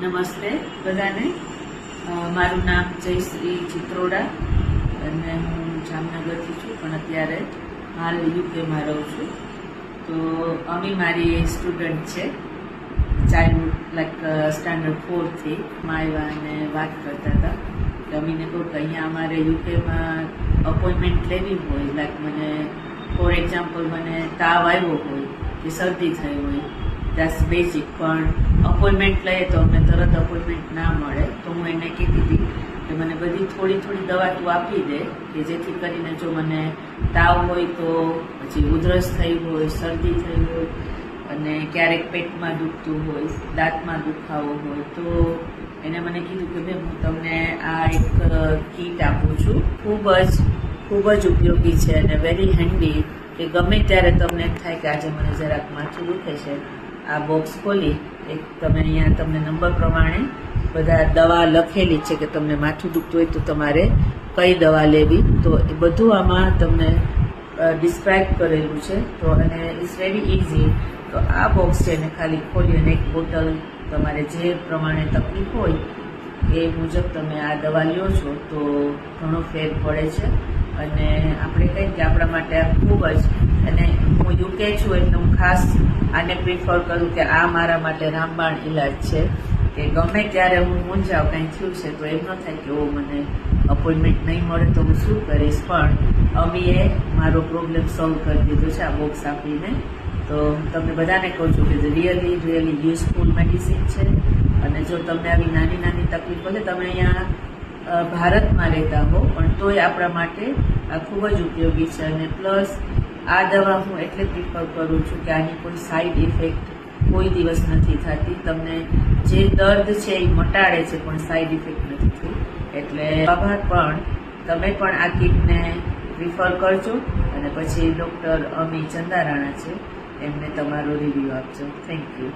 નમસ્તે બધાને. મારું નામ જયશ્રી ચિત્રોડા અને હું જામનગરથી છું, પણ અત્યારે હાલ યુકેમાં રહું છું. તો અમી મારી સ્ટુડન્ટ છે, ચાઇલ્ડહુડ લાઈક સ્ટાન્ડર્ડ 4થી આવ્યા અને વાત કરતા હતા કે અમીને કહું કે અહીંયા અમારે યુકેમાં અપોઇન્ટમેન્ટ લેવી હોય, લાઈક મને ફોર એક્ઝામ્પલ મને તાવ આવ્યો હોય કે શરદી થઈ હોય, that's બેઝિક, પણ અપોઇન્ટમેન્ટ લઈએ તો અમને તરત અપોઇન્ટમેન્ટ ના મળે. તો હું એને કીધી હતી કે મને બધી થોડી દવા તું આપી દે કે જેથી કરીને જો મને તાવ હોય તો પછી ઉધરસ થઈ હોય, શરદી થઈ હોય અને ક્યારેક પેટમાં દુખતું હોય, દાંતમાં દુખાવો હોય, તો એને મને કીધું કે ભાઈ હું તમને આ એક કીટ આપું છું, ખૂબ જ ઉપયોગી છે અને વેરી હેન્ડી, કે ગમે ત્યારે તમને એમ થાય કે આજે મને જરાક માથું દુખે છે, આ બોક્સ ખોલી એક તમે અહીંયા તમને નંબર પ્રમાણે બધા દવા લખેલી છે કે તમને માથું દુખતું હોય તો તમારે કઈ દવા લેવી, તો એ બધું આમાં તમને ડિસ્ક્રાઇબ કરેલું છે. તો અને ઇટ્સ વેરી ઇઝી. તો આ બોક્સ છે એને ખાલી ખોલી અને એક બોટલ તમારે જે પ્રમાણે તકલીફ હોય એ મુજબ તમે આ દવા લ્યો છો તો ઘણો ફેર પડે છે. અને આપણે કંઈ કે આપણા માટે આ ખૂબ જ, અને હું યુકે છું એટલે હું ખાસ આને પ્રિફર કરું કે આ મારા માટે રામબાણ ઇલાજ છે, કે ગમે ત્યારે હું મૂંઝાવ કંઈ થયું છે તો એમ ન થાય કે ઓ મને અપોઇન્ટમેન્ટ નહીં મળે તો હું શું કરીશ, પણ અમીએ મારો પ્રોબ્લેમ સોલ્વ કરી દીધો છે આ બોક્સ આપીને. તો હું તમને બધાને કહું છું કે રિયલી યુઝફુલ મેડિસિન છે. અને જો તમને આવી નાની તકલીફ હોય, તમે અહીંયા ભારતમાં રહેતા હો પણ તોય આપણા માટે આ ખૂબ જ ઉપયોગી છે. અને પ્લસ આ દવા હું એટલે પ્રિફર કરું છું કે આની કોઈ સાઈડ ઇફેક્ટ કોઈ દિવસ નથી થતી. તમને જે દર્દ છે એ મટાડે છે પણ સાઈડ ઇફેક્ટ નથી થતી. એટલે આભાર, પણ તમે પણ આ કીટને પ્રિફર કરજો અને પછી ડૉક્ટર અમી ચંદારાણા છે એમને તમારો રિવ્યૂ આપજો. Thank you.